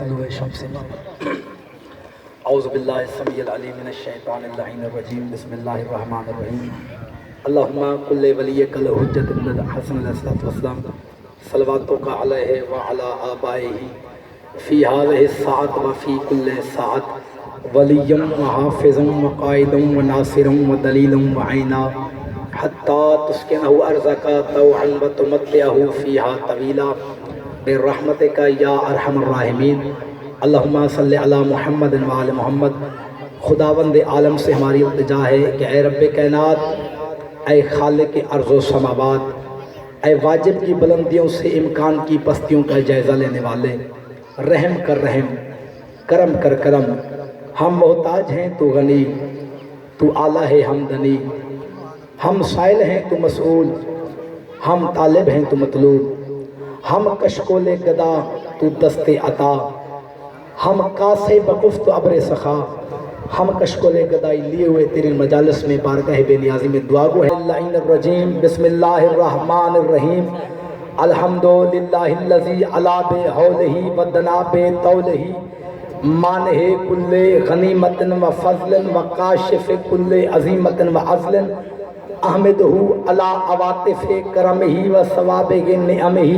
اعوذ باللہ السمیع العلیم من الشیطان اللعین الرجیم بسم اللہ الرحمن الرحیم اللہم کل ولیک الحجت ابن الحسن علیہ السلام صلواتک علیہ وعلی آبائہ فی هذه الساعة وفی کل ساعت ولیم وحافظ وقائد وناصر ودلیل وعینا حتی تسکنہ ارضک طوعا وتمتعہ فیہا طویلا برحمتک یا ارحم الراحمین اللہم صلی علی محمد وعلی محمد۔ خداوند عالم سے ہماری التجا ہے کہ اے رب کائنات، اے خالق ارض و سماوات، اے واجب کی بلندیوں سے امکان کی پستیوں کا جائزہ لینے والے، رحم کر رحم، کرم کر کرم۔ ہم محتاج ہیں تو غنی، تو اعلیٰ ہے ہمدنی، ہم سائل ہیں تو مسئول، ہم طالب ہیں تو مطلوب، ہم کشکول گدا تو دست عطا، ہم کاسے بقف تو ابر سخا، ہم کشکول گدائی لیے ہوئے تیری مجالس میں بارگاہ بے نیازی میں دعا گو ہے۔ اللعین الرجیم بسم اللہ الرحمن الرحیم الحمدللہ الذی علا بحولہ ودنا بطولہ مانہ کل غنیمت و فضل و کاشف کل عظیمت و عزل احمدہ علی عواطف کرمہ و ثوابہ نعمہ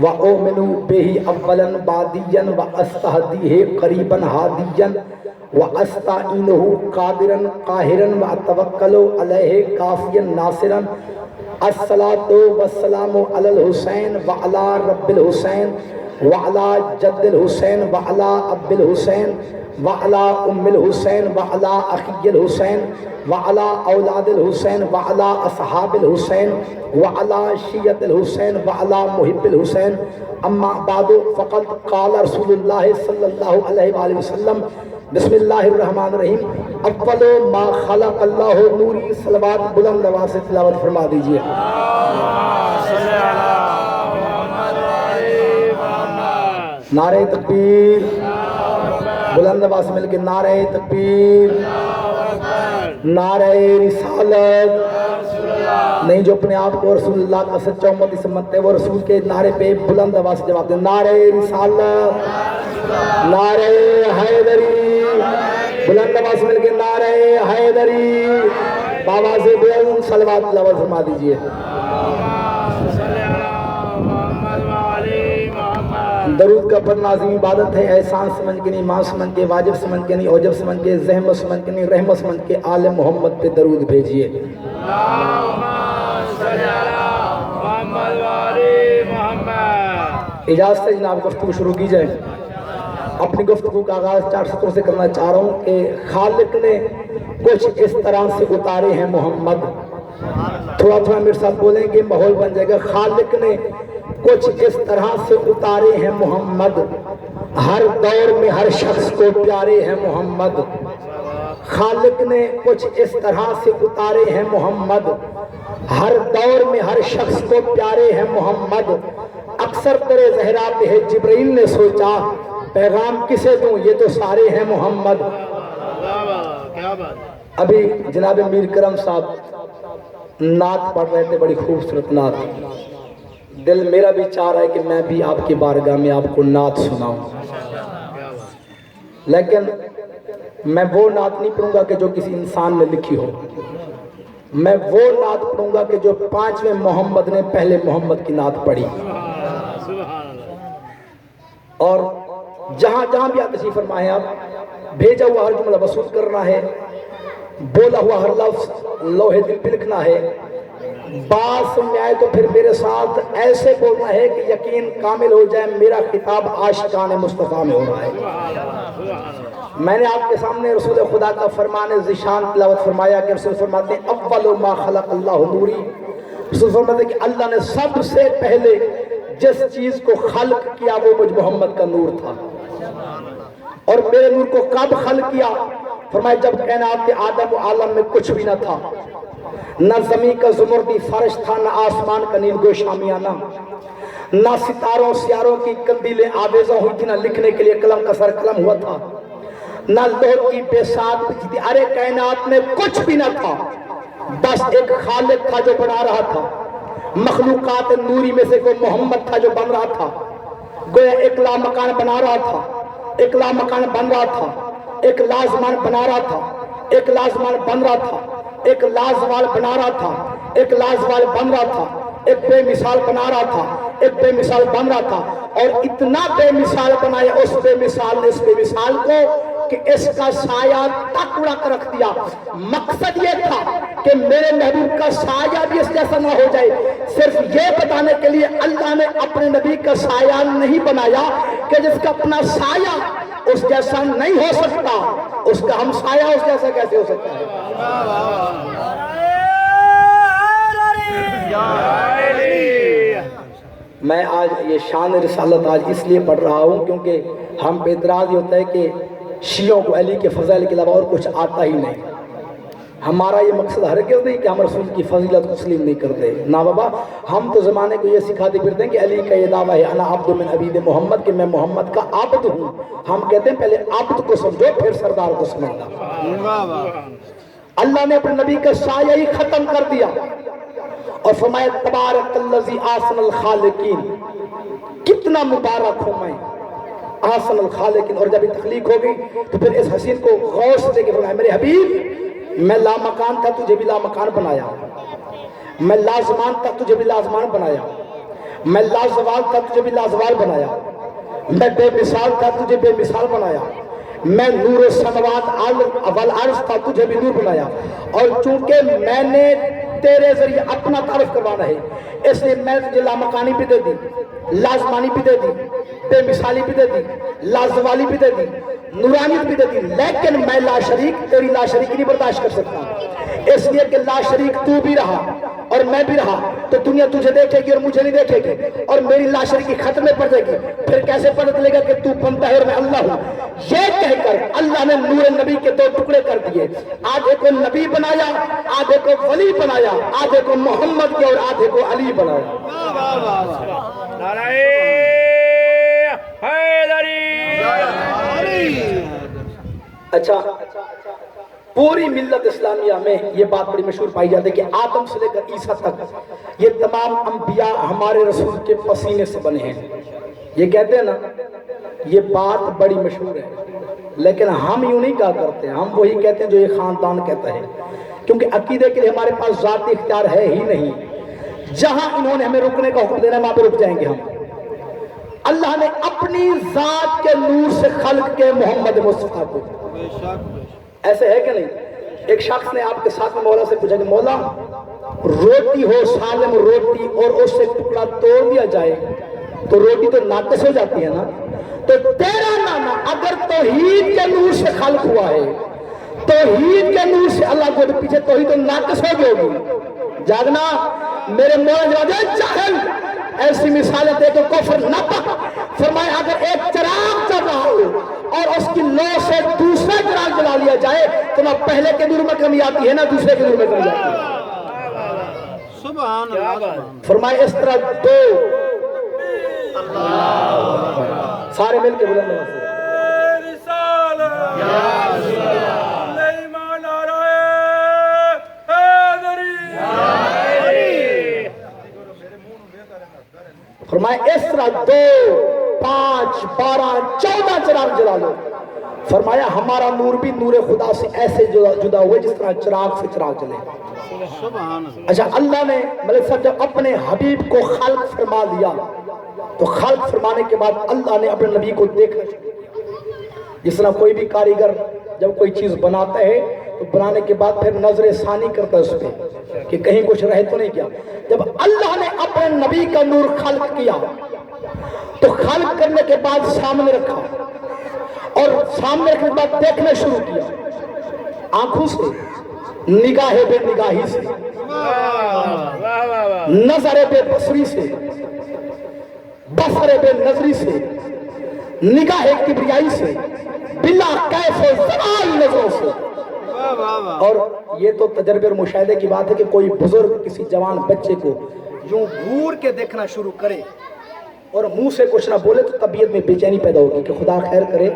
وَأُؤْمِنُ بِهِ أَوَّلًا بَعْدِيًّا وَأَسْتَهْدِيهِ قَرِيبًا هَادِيًّا وَأَسْتَعِينُهُ قَادِرًا قَاهِرًا وَأَتَوَكَّلُ عَلَيْهِ كَافِيًا نَاصِرًا۔ الصلاة والسلام على الحسين وعلى رب الحسين وعلى جد الحسين وعلى أب الحسين وعلى أم الحسين وعلى أخي الحسين وعلى أولاد الحسين وعلى أصحاب الحسين وعلى شيعة الحسين وعلى محب الحسين أما بعد فقد قال رسول الله صلى الله عليه وآله وسلم بسم اللہ الرحمن الرحیم اول ما خلق اللہ نوری۔ صلوات بلند آواز سے تلاوت فرما دیجئے۔ نعرہ تکبیر، بلند آواز سے مل کے نعرہ تکبیر، نعرہ رسالت۔ نہیں جو اپنے آپ کو رسول اللہ کا سچا امتی سمجھتے ہیں وہ رسول کے نعرے پہ بلند آواز سے جواب دیں۔ نعرہ رسالت، نعرہ حیدری، بلند آواز مل کے نعرہ حیدری، بابا سے بلند صلوات تلاوت فرما دیجئے۔ درود کا پڑھنا عظیم عبادت ہے، احسان سمجھ کے نہیں، ایمان سمجھ کے، واجب سمجھ کے نہیں، اوجب سمجھ کے، زحمت سمجھ کے نہیں، رحمت سمجھ کے آل محمد پہ درود بھیجئے۔ اجازت سے جناب گفتگو شروع کی جائے۔ اپنی گفتگو کا آغاز 4 سطروں سے کرنا چاہ رہا ہوں کہ خالق نے کچھ اس طرح سے اتارے ہیں محمد۔ تھوڑا تھوڑا میرے ساتھ بولیں گے ماحول بن جائے گا۔ خالق نے کچھ اس طرح سے اتارے ہیں محمد، ہر دور میں ہر شخص کو پیارے ہیں محمد۔ خالق نے کچھ اس طرح سے اتارے ہیں محمد، ہر دور میں ہر شخص کو پیارے ہیں محمد۔ اکثر تیرے زہرا پہ ہے جبرائیل نے سوچا پیغام کسے دوں، یہ تو سارے ہیں محمد۔ ابھی جناب میر کرم صاحب نعت پڑھ رہے تھے، بڑی خوبصورت نعت۔ دل میرا بھی چاہ رہا ہے کہ میں بھی آپ کی بارگاہ میں آپ کو نعت سناؤں، لیکن میں وہ نعت نہیں پڑھوں گا کہ جو کسی انسان نے لکھی ہو، میں وہ نعت پڑھوں گا کہ جو 5ویں محمد نے پہلے محمد کی نعت پڑھی۔ اور جہاں جہاں بھی آپ تشریف فرمائیں، آپ بھیجا ہوا ہر جملہ وصول کرنا ہے، بولا ہوا ہر لفظ لوہے دل پہ لکھنا ہے۔ بات سمجھ آئے تو پھر میرے ساتھ ایسے بولنا ہے کہ یقین کامل ہو جائے میرا خطاب عاشقان مصطفیٰ میں ہو رہا ہے۔ میں نے آپ کے سامنے رسول خدا کا فرمان ذیشان تلاوت فرمایا کہ رسول فرماتے ہیں اول ما خلق اللہ نوری۔ رسول فرماتے ہیں کہ اللہ نے سب سے پہلے جس چیز کو خلق کیا وہ مجھ محمد کا نور تھا۔ اور میرے نور کو کب خلق کیا؟ فرمایا جب کائنات کے آدم و عالم میں کچھ بھی نہ تھا، نہ زمین کا زمردی فرش تھا، نہ آسمان کا نیلگو شامیانہ، نہ ستاروں سیاروں کی کندیلیں آویزاں ہوئی تھی، نہ لکھنے کے لیے قلم کا سر قلم ہوا تھا، نہ لوح کی بساط بچھی تھی۔ ارے کائنات میں کچھ بھی نہ تھا، بس ایک خالق تھا جو بنا رہا تھا۔ مخلوقات نوری میں سے کوئی محمد تھا جو بن رہا تھا، گویا ایک لا مکان بنا رہا تھا۔ ایک لامکان بن رہا تھا، ایک لازمان بنا رہا تھا، ایک لازمان بن رہا تھا، ایک لازوال بنا رہا تھا، ایک لازوال بن رہا تھا، ایک بے مثال بنا رہا تھا، ایک بے مثال بن رہا تھا، اور اتنا بے مثال بنایا اس بے مثال نے اس بے مثال کو کہ اس کا سایہ تک اڑا کر رکھ دیا۔ مقصد یہ تھا کہ میرے محبوب کا سایہ بھی اس جیسا نہ ہو جائے۔ صرف یہ بتانے کے لیے اللہ نے اپنے نبی کا سایہ نہیں بنایا کہ جس کا اپنا سایہ اس جیسا نہیں ہو سکتا، اس کا ہم سایہ اس جیسا کیسے ہو سکتا ہے؟ میں آج یہ شان رسالت آج اس لیے پڑھ رہا ہوں کیونکہ ہم پہ اعتراض یہ ہوتا ہے کہ شیعوں کو علی کے فضائل کے علاوہ اور کچھ آتا ہی نہیں۔ ہمارا یہ مقصد ہرگز نہیں کہ ہم رسول کی فضیلت تسلیم نہیں کرتے، نا بابا، ہم تو زمانے کو یہ سکھاتے پھرتے ہیں کہ علی کا یہ دعویٰ ہے انا عبد من عبید محمد، کہ میں محمد کا عبد ہوں۔ ہم کہتے ہیں پہلے عبد کو سمجھو پھر سردار کو سمجھنا۔ اللہ نے اپنے نبی کا سایہ ہی ختم کر دیا اور فرمایا تبارک الذی احسن الخالقین، کتنا مبارک ہوں میں، احسن الخالقین۔ اور جب یہ تخلیق ہو گئی تو پھر اس حسین کو غور سے دیکھ کے فرمایا میرے حبیب، میں لامکان تھا تجھے بھی لامکان بنایا، میں لازمان تھا تجھے بھی لازمان بنایا، میں لازوال تھا تجھے بھی لازوال بنایا، میں بے مثال تھا تجھے بے مثال بنایا، میں نور السماوات والارض تھا تجھے بھی نور بنایا۔ اور چونکہ میں نے تیرے ذریعے اپنا تعارف کروانا ہے اس لیے میں تجھے لامکانی بھی دے دی، لازمانی بھی دے دی، بے مثالی بھی دے دی، لازوالی بھی دے دی، نورانیت بھی دے دی، لیکن میں لا شریک تیری لا شریک نہیں برداشت کر سکتا، اس لیے کہ لا شریک تو بھی رہا اور میں بھی رہا تو دنیا تجھے دیکھے گی اور مجھے نہیں دیکھے گی، اور میری لا شریکی ختم میں پڑ جائے گی، پھر کیسے پتہ چلے گا کہ تو بنتا ہے اور میں اللہ ہوں؟ یہ کہہ کر اللہ نے نور نبی کے دو ٹکڑے کر دیے، آدھے کو نبی بنایا، آدھے کو ولی بنایا، آدھے کو محمد کے اور آدھے کو علی بنایا۔ اچھا، پوری ملت اسلامیہ میں یہ بات بڑی مشہور پائی جاتی ہے کہ آدم سے لے کر عیسیٰ تک یہ تمام انبیاء ہمارے رسول کے پسینے سے بنے ہیں۔ یہ کہتے ہیں نا، یہ بات بڑی مشہور ہے، لیکن ہم یوں نہیں کہا کرتے، ہم وہی کہتے ہیں جو یہ خاندان کہتا ہے، کیونکہ عقیدے کے لیے ہمارے پاس ذاتی اختیار ہے ہی نہیں۔ جہاں انہوں نے ہمیں رکنے کا حکم دینا ہے وہاں پہ رک جائیں گے ہم۔ اللہ نے اپنی ذات کے نور سے خلق کے محمد مصطفیٰ کو، ایسے ہے کہ نہیں؟ ایک شخص نے آپ کے ساتھ میں مولا سے پوچھا کہ مولا، روٹی ہو سالم روٹی اور اس سے ٹکڑا توڑ دیا جائے تو روٹی تو ناقص ہو جاتی ہے نا، تو تیرا نانا اگر توحید کے نور سے خلق ہوا ہے، توحید کے نور سے اللہ کو پیچھے توحید تو ناقص ہو گئی ہوگی۔ جاگنا میرے مولا جواب جاہل، ایسی مثالیں دے تو کفر نہ پک۔ فرمایا اگر ایک چراغ چل رہا ہو اور اس کی لو سے دوسرا چراغ جلا لیا جائے تو نہ پہلے کے نور میں کمی آتی ہے نہ دوسرے کے نور میں کمی آتی ہے۔ سبحان اللہ۔ فرمایا اس طرح دو، سارے مل کے بلند آواز سے فرمایا اس طرح 2، 5، 12، 14 چراغ جلا لو۔ فرمایا ہمارا نور بھی نور خدا سے ایسے جدا ہوئے جس طرح چراغ سے چراغ جلے۔ اچھا، اللہ نے ملک صاحب جب اپنے حبیب کو خلق فرما دیا تو خلق فرمانے کے بعد اللہ نے اپنے نبی کو دیکھا، جس طرح کوئی بھی کاریگر جب کوئی چیز بناتا ہے تو بنانے کے بعد پھر نظر ثانی کرتا ہے اس پہ کہ کہیں کچھ رہ تو نہیں کیا۔ جب اللہ نے اپنے نبی کا نور خلق کیا تو خلق کرنے کے بعد سامنے رکھا اور سامنے رکھنے کے بعد دیکھنا شروع کیا، آنکھوں سے، نگاہ بے نگاہی سے، نظر بے بصری سے، بصر بے نظری سے، نگاہ کبریائی سے، بلا کیف و زوال نظروں سے۔ اور یہ تو تجربے اور مشاہدے کی بات ہے کہ کوئی بزرگ کسی جوان بچے کو یوں گھور کے دیکھنا شروع کرے اور منہ سے کچھ نہ بولے تو طبیعت میں بے چینی پیدا ہوگی کہ خدا خیر کرے،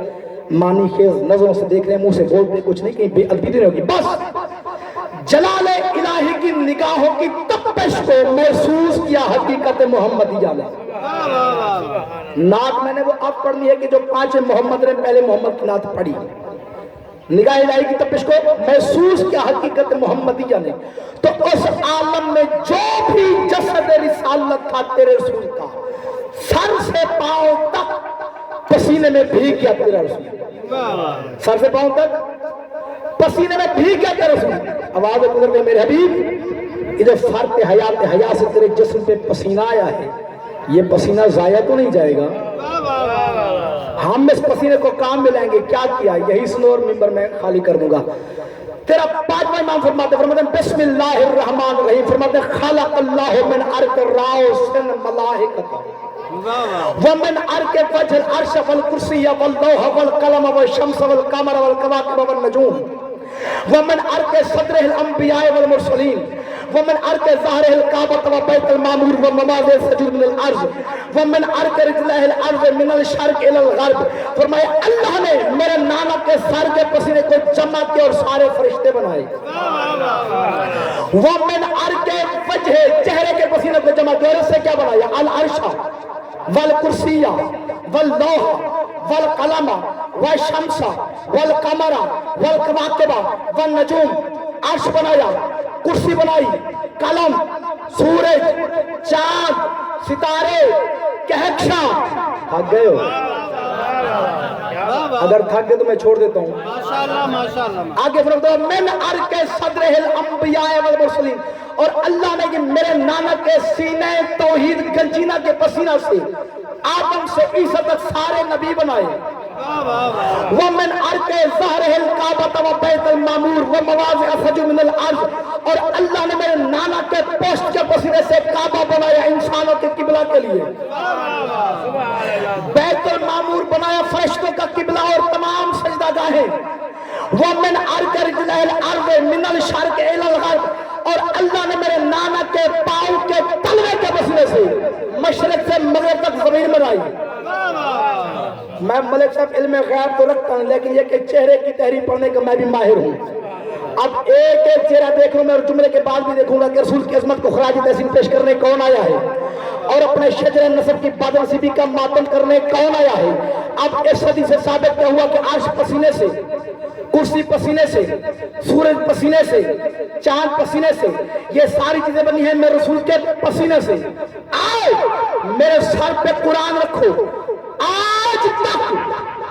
مانی خیز نظروں سے دیکھ رہے ہیں، منہ سے بولتے کچھ نہیں، کہیں بے ادبی نہیں ہوگی۔ بس جلال الہی کی نگاہوں کی تپش کو محسوس کیا حقیقت محمدیہ نے۔ नात मैंने वो अब पढ़नी है कि जो 5 मोहम्मद ने पहले मोहम्मद की नात पढ़ी। निगाह इलाही की तपिश को महसूस किया हकीकत मोहम्मदिया ने, तो उस आलम में जो भी जसद रिसालत था तेरे रसूल का, सर से पांव तक पसीने में भीग गया तेरा रसूल, सर से पांव तक पसीने में भीग गया तेरा रसूल। आवाज गुजर गई मेरे हबीब, इधर फर्क हयात हया से तेरे जिस्म पे पसीना आया है, ये पसीना जाया तो नहीं जाएगा, हम इस पसीने को काम में लाएंगे। क्या किया, यही सुनो और मिंबर में खाली कर दूंगा। तेरा 5वां इमाम फरमाते बिस्मिल्लाहिर्रहमानिर्रहीम, फरमाते खलक़ल्लाहु मिन अर्क राउसिन मलाइकता व मिन अर्क वजल अर्श वल कुर्सी वल लौह वल कलम वल शम्स वल कमर वल कवाकिब वल नजूम व मिन अर्क सदरिल अंबिया वल मुरसलीन व मिन अर्क ज़हरिल काबा व बैतुल मामूर व मवाज़ि सजूद मिनल अर्ज़ व मिन अर्क रिजलिल अर्ज़ मिनल शर्क़ इलल ग़र्ब। फरमाया अल्लाह ने मेरे नाना के सर के पसीने को जमा किया और सारे फरिश्ते बनाए। व मिन अर्क वजह, चेहरे के पसीने को जमा किया और इससे क्या बनाया, अल अर्शा वल कुर्सिया वल लौहा वल कलमा व शम्सा वल कमरा वल कवाकिबा वन नजूम, अर्श बनाया, कुर्सी बनाई, कलम, सूरज, चांद, सितारे, कहकशां। थक गए हो? अगर थक गए तो मैं छोड़ देता हूँ। माशाअल्लाह माशाअल्लाह। आगे फिर दो मिन अर्क सदरिल अंबिया वल मुरसलीन, और अल्लाह ने कि मेरे नाना के सीने तौहीद गंजीना के पसीना से आदम से ईसा तक सारे नबी बनाए। वो मिन अर्क ज़हरिल काबा व बैतुल मामूर व मवाज़ि सजूद मिनल अर्ज़, और अल्लाह ने मेरे नाना के पोस्ट के पसीने से काबा बनाया इंसानों के किबला के लिए, बैतुल मामूर बनाया फरिश्तों का किबला और तमाम सजदागाहें। वो मिन अर्क रिजलिल अर्ज़ मिनल शर्क़ इलल ग़र्ब, और अल्लाह ने मेरे नाना के पांव के तलवे के पसीने से मशरिक से मगरिब तक ज़मीन बनाई। मैं मलिक साहब इल्म गैब तो रखता हूँ, लेकिन ये कि चेहरे की तहरीर पढ़ने का मैं भी माहिर हूँ। अब एक एक चेहरा देख लूँ मैं, और जुमले के बाद भी देखूंगा कि रसूल की अज़मत को खराज तहसीन पेश करने कौन आया है, और अपने शजर नसब की बदनसीबी का मातम करने कौन आया है। अब इस सदी से साबित क्या हुआ कि अर्श पसीने से, कुर्सी पसीने से, सूरज पसीने से, चांद पसीने से, ये सारी चीजें बनी हैं मेरे रसूल के पसीने से। आओ मेरे सर पे कुरान रखो। आज तक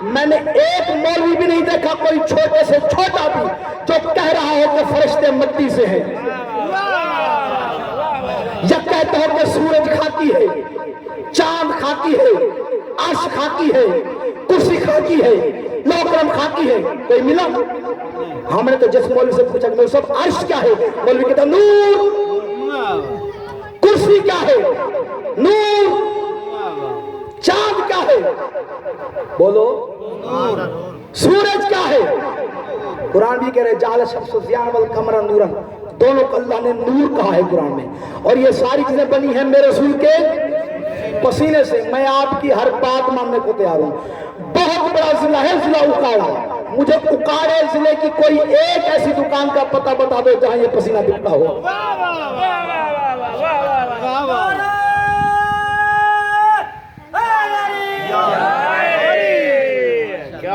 मैंने एक मौलवी भी नहीं देखा, कोई छोटे से छोटा भी, जो कह रहा हो कि फरिश्ते मिट्टी से हैं, या कहता हो कि सूरज खाकी है, चांद खाकी है, अर्श खाकी है, कुर्सी खाकी है, लोकरम खाकी है। कोई मिला? हमने तो जिस मौलवी से पूछा कि सब अर्श क्या है, मौलवी कहता नूर। कुर्सी क्या है? नूर। चांद क्या है? बोलो। सूरज क्या है? कुरान भी कह रहे जाल शम्स ज़ियान वल कमर नूरन, दोनों को अल्लाह ने नूर कहा है कुरान में। और ये सारी चीजें बनी हैं मेरे रसूल के पसीने से। मैं आपकी हर बात मानने को तैयार हूँ। बहुत बड़ा जिला है जिला उकाड़ा, मुझे उकाड़े जिले की कोई एक ऐसी दुकान का पता बता दो जहां ये पसीना बिकता हो।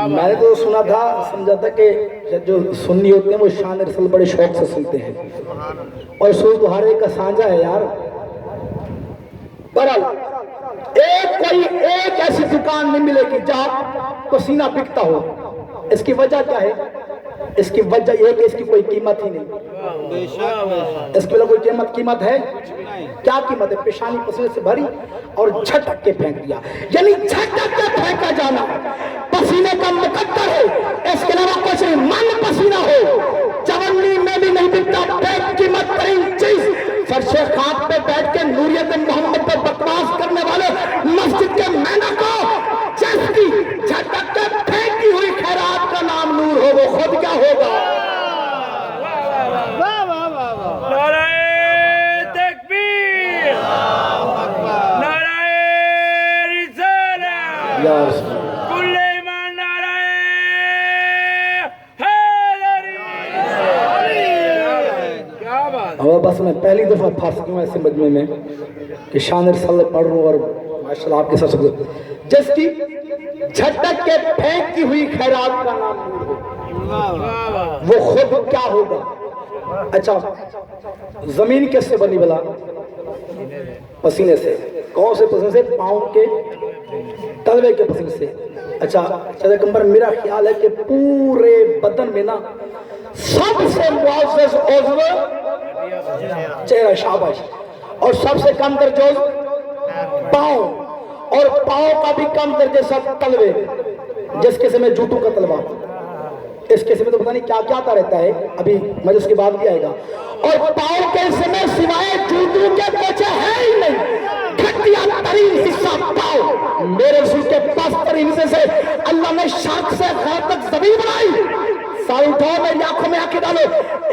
मैंने तो सुना था, समझा था कि जो सुन्नी होते हैं वो शान रसूल बड़े शौक से सुनते हैं, और सूरज तो हर एक का साझा है यार। बहरहाल कोई एक ऐसी दुकान नहीं मिलेगी जहां पसीना बिकता हो। इसकी वजह क्या है? इसकी वजह यह कि इसकी कोई कीमत ही नहीं। इसके लिए कोई कीमत है? क्या कीमत है? पेशानी पसीने से भरी और झटक के फेंक दिया, यानी झटक के फेंका जाना पसीने का मुकद्दर है। इसके अलावा कुछ नहीं। मन पसीना हो, जवानी में भी नहीं बिकता। बेकीमत तरीन चीज फर्शे खाक पे बैठ के नूरियत मोहम्मद पे बकवास करने वाले मस्जिद के मैना को जैसी झटक के फेंकी हुई खैरात का नाम नूर हो, वो खुद क्या होगा? बस मैं पहली दफा फंस गया ऐसे मजमे में कि शान रसूल पढ़ रहा हूँ और माशाल्लाह आपके साथ सब जिसकी झटक के फेंक की हुई खैरात का नाम वो खुद क्या होगा। अच्छा जमीन किससे बनी भला? पसीने से। कौन से पसीने से? पाँव के तलवे के पसीने से। अच्छा पैगंबर मेरा ख्याल है कि पूरे बदन में ना सबसे मुआज़्ज़ज़ उज़्व चेहरा, शाबाश, और सबसे कम दर्जे पाँव, और पाँव का भी कम दर्जे सब तलवे, जिस किस्म में जूतों का तलवा, इस किस्म में तो पता नहीं क्या क्या आता रहता है, अभी मजलिस के बाद भी आएगा। और पाँव के समय सिवाय जूतों के कुछ है ही नहीं, घटिया तरीन हिस्सा पाँव। मेरे रसूल के पस्तरीन हिस्से से अल्लाह ने शर्क से खैर तक ज़मीन बनाई। सारी उठाओ, मेरी आंखों में आंखें डालो,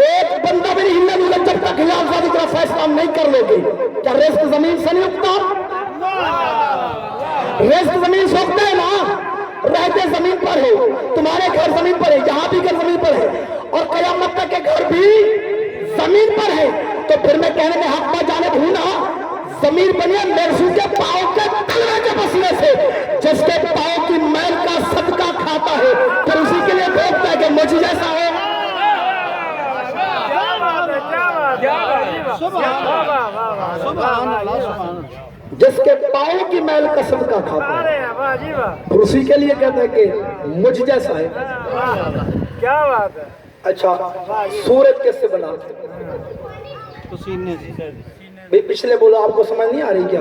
एक बंदा मेरी हिम्मत उलट जब तक हिलाल का फैसला नहीं कर लोगे। क्या रिस्क जमीन से नहीं उगता? रिस्क जमीन से उगता है ना। रहते जमीन पर हो, तुम्हारे घर जमीन पर है, यहाँ भी घर जमीन पर है, और कयामत तक के घर भी जमीन पर है। तो फिर मैं कहने में हक में जाने भूना, जमीन बनी मेरे के पाँव के तलवे के पसीने से। जिसके पाँव की मैल का सदका खाता है फिर उसी के लिए भोगता है कि मुझे जैसा हो। जिसके पाँव की मैल का सदका खाता है फिर उसी के लिए कहता है कि मुझ जैसा है। क्या बात है। अच्छा सूरज किससे बना? पसीने से। भाई पिछले बोलो, आपको समझ नहीं आ रही क्या?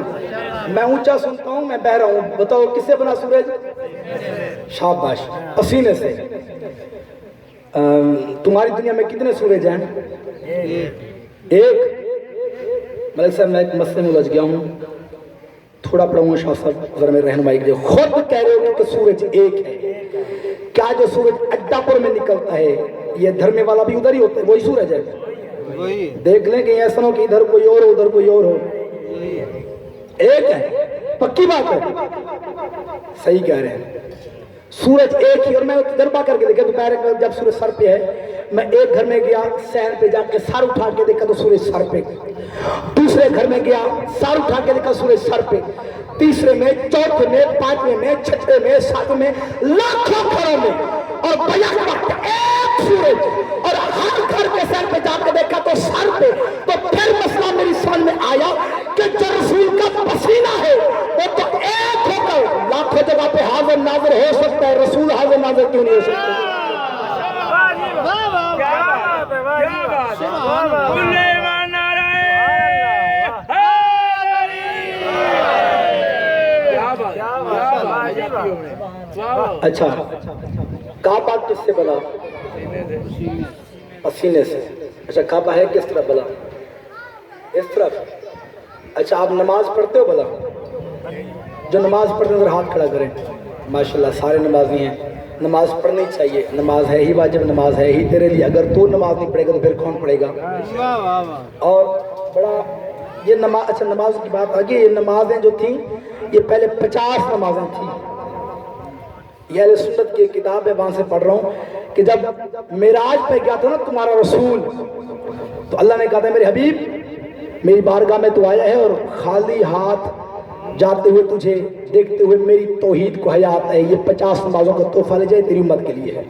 मैं ऊंचा सुनता हूँ, मैं बह रहा हूँ, बताओ किससे बना सूरज? शाबाश, पसीने से। तुम्हारी दुनिया में कितने सूरज हैं? एक। मलिक साहब मैं एक मसले में उलझ गया हूँ, थोड़ा पढ़ाऊंगा, शाह साहब जरा मेरी रहनुमाई कीजिए। खुद कह रहे हो कि सूरज एक है, क्या जो सूरज अड्डापुर में निकलता है ये धर्मे वाला भी उधर ही होता है, वही सूरज है? देख लें कि ऐसा हो कि इधर कोई और हो उधर कोई और हो। एक है, पक्की बात है, सही कह रहे हैं, सूरज एक ही। और मैं तजर्बा करके देखा, दोपहर का जब सूरज सर पे है, मैं एक घर में गया सहन पे जाके सर उठा के देखा तो सूरज सर पे, दूसरे घर में गया सर उठा के देखा सूरज सर पे, तीसरे में, चौथे में, पांचवें में, छठे में, सातवें में, लाखों घरों में, और बयान वक्त एक सूरज। और हर घर के सर पे जाकर देखा तो सर पे। तो फिर मसला मेरी समझ में आया कि जो रसूल का पसीना है वो तो एक होकर लाखों जगह पे हाजिर नाजिर हो सकता है, रसूल हाजिर नाजिर क्यों नहीं हो सकते? अच्छा काबा किससे बना? पसीने से। अच्छा काबा है किस तरफ बना? इस तरफ। अच्छा आप नमाज पढ़ते हो भला? जो नमाज पढ़ते हैं हाथ खड़ा करें। माशाल्लाह सारे नमाजी हैं, नमाज पढ़नी चाहिए, नमाज है ही वाजिब, नमाज है ही तेरे लिए। अगर तू नमाज नहीं पढ़ेगा तो फिर कौन पढ़ेगा? और बड़ा ये नमाज, अच्छा नमाज की बात आ गई, ये नमाजें जो थी ये पहले 50 नमाजें थी। ये सुन्नत की किताब है, वहां से पढ़ रहा हूँ कि जब मेराज पे गया था ना तुम्हारा रसूल, तो अल्लाह ने कहा था मेरे हबीब मेरी बारगाह में तू आया है और खाली हाथ जाते हुए तुझे देखते हुए मेरी तौहीद को हयात है, ये 50 नमाजों का तोहफा ले जाए तेरी उम्मत के लिए है।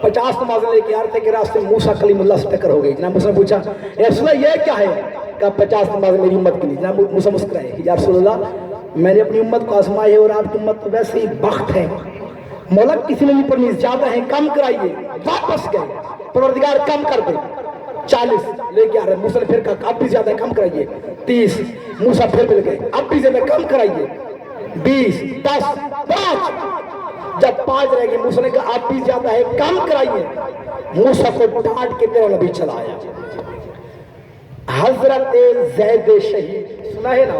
50 नमाजें लेके आ रहे थे कि रास्ते में मूसा कलीमुल्लाह से टक्कर हो गई। जनाब मूसा ने पूछा या रसूल अल्लाह ये क्या है? कहा 50 नमाजें मेरी उम्मत के लिए। जनाब मूसा मुस्कुराए, या रसूल अल्लाह मैंने अपनी उम्मत को आजमाई है और आपकी उम्मत तो वैसे ही बख्त है, मौला किसी ने नहीं पढ़नी, ज्यादा है कम कराइए। वापस गए, परवरदिगार कम कर दे। 40 लेके आ रहे, मूसा ने फिर कहा अब भी ज्यादा कम कराइए। 30, मूसा फिर मिल गए, अब भी ज्यादा कम कराइए। 20, 10, 5, जब 5 रह गए मूसा ने कहा अब भी ज्यादा है कम कराइए। मूसा को डांट के तेरा नबी चला आया। हजरत ज़ैद शहीद सुना है ना?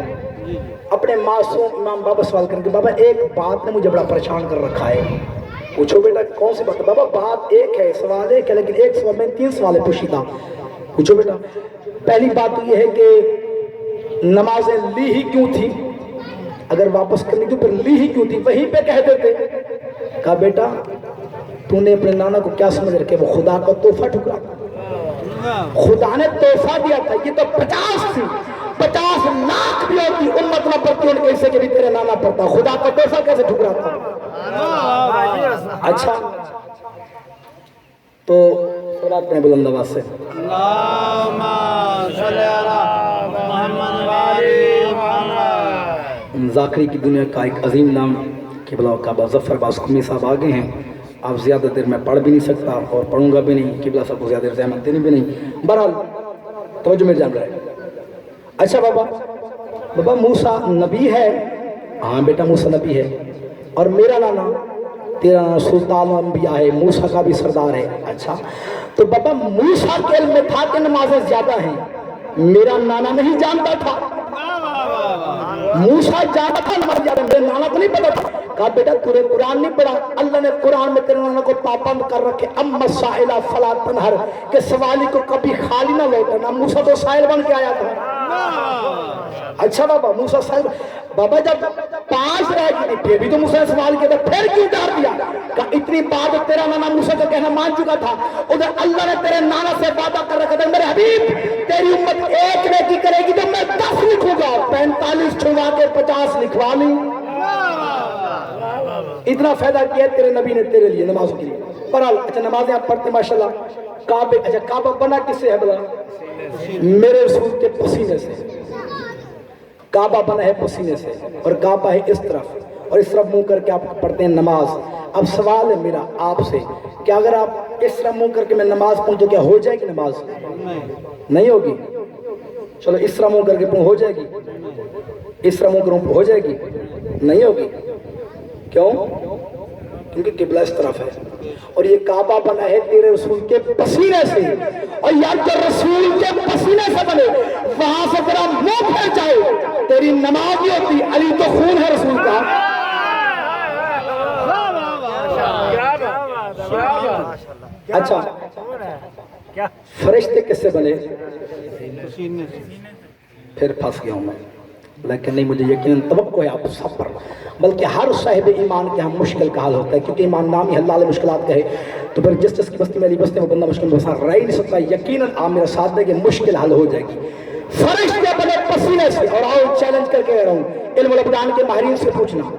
अपने मासूम इमाम बाबा सवाल करके, बाबा एक बात ने मुझे बड़ा परेशान कर रखा है। पूछो बेटा कौन सी बात है? बाबा बात एक है, सवाल एक है, लेकिन एक सवाल में 3 सवाल पूछी था। पूछो बेटा। पहली बात तो यह है कि नमाजें ली ही क्यों थी? अगर वापस करनी थी फिर ली ही क्यों थी? वहीं पे कह देते। कहा बेटा तूने अपने नाना को क्या समझ रखे, वो खुदा का तोहफा ठुकरा, खुदा ने तोहफा दिया था, ये तो 50 थी। 50 लाख भी होती उम्मत न पढ़ती उनके हिस्से के भी तेरे नाना पढ़ता, खुदा का डोसा कैसे ठुकराता। अच्छा तो सलात में बुलंद आवाज से ज़ाकरी की दुनिया का एक अजीम नाम किबला काबा ज़फ़र बासकुमी साहब आगे हैं। आप ज़्यादा देर मैं पढ़ भी नहीं सकता और पढ़ूंगा भी नहीं, किबला साहब को ज़्यादा ज़हमत देनी भी नहीं। बहरहाल तवज्जो मेरे जान रहा है। अच्छा बाबा मूसा नबी है? हाँ बेटा मूसा नबी है। और मेरा नाना तेरा नाना सुल्तान अंबिया है, मूसा का भी सरदार है। अच्छा तो बाबा मूसा के इल्म में था कि नमाज़ें ज़्यादा हैं? मेरा नाना नहीं जानता था, मूसा जानता था नमाज ज़्यादा, मेरे नाना को नहीं पता था। कहा बेटा तूने कुरान नहीं पढ़ा? अल्लाह ने कुरान में तेरे नाना को पाबंद कर रखे, अम्मा साइला फला तनहर, के सवाली को कभी खाली ना लौटना। मूसा तो साइल बन के आया था। अच्छा बाबा मूसा साहिब, बाबा जब 5 रह गई फिर भी तो मूसा ने सवाल किया था, फिर क्यों डाल दिया? कहा इतनी बात तेरा नाना मूसा का कहना मान चुका था, उधर अल्लाह ने तेरे नाना से वादा कर रखा था, मेरे हबीब तेरी उम्मत 1 नेकी करेगी तो मैं 10 लिखूंगा, 45 छुड़वा के 50 लिखवा ली। इतना फायदा किया तेरे नबी ने तेरे लिए नमाज के लिए। पर अच्छा नमाजें आप पढ़ते माशाल्लाह। काबे, अच्छा काबा बना किससे है बोला? मेरे रसूल के पसीने से। काबा बना है पसीने से और काबा है इस तरफ और इस तरफ मुंह करके आप पढ़ते हैं नमाज। अब सवाल है मेरा आपसे, क्या अगर आप इस तरफ मुंह करके मैं नमाज पढ़ूं तो क्या हो जाएगी नमाज? नहीं होगी। चलो इस तरह मुंह करके पढ़ूं हो जाएगी? इस तरह मुंह करूं हो जाएगी? नहीं होगी। क्यों? क्योंकि किबला इस तरफ है और ये काबा बना है तेरे रसूल के पसीने से। और यार जो रसूल के पसीने से बने वहां से तेरा मुंह फैल जाए तेरी नमाज ही होती। अली तो खून है रसूल का। अच्छा फरिश्ते किससे बने? फिर फंस गया हूं मैं, लेकिन नहीं मुझे यकीन तवक्को है आप सब पर, बल्कि हर साहिब ईमान के यहाँ मुश्किल का हाल होता है, क्योंकि ईमान नाम ही हल्लाल मुश्किलात का है। तो फिर जिस जिसकी बस्ती में बस्ती में बंदा मुश्किल में रह ही नहीं सकता। यकीनन आप मेरा साथ देंगे मुश्किल हल हो जाएगी। फरिश्ते बने पसीने से। और आओ चैलेंज करके कह रहा हूँ, इल्म कुरान के माहिरीन से पूछना,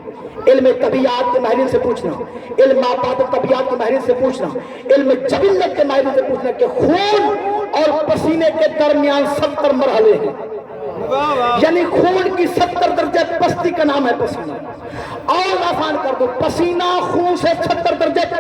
इल्म तबियात के माहिरीन से पूछना, इल्म आपात तबियात के माहिरीन से पूछना, इल्म जबिल्लत के माहिरीन से पूछना कि खून और पसीने के दरमियान 70 मरहले हैं, यानी खून की 70 दर्जे पस्ती का नाम है पसीना। और आसान कर दो, पसीना खून से 70 दर्जे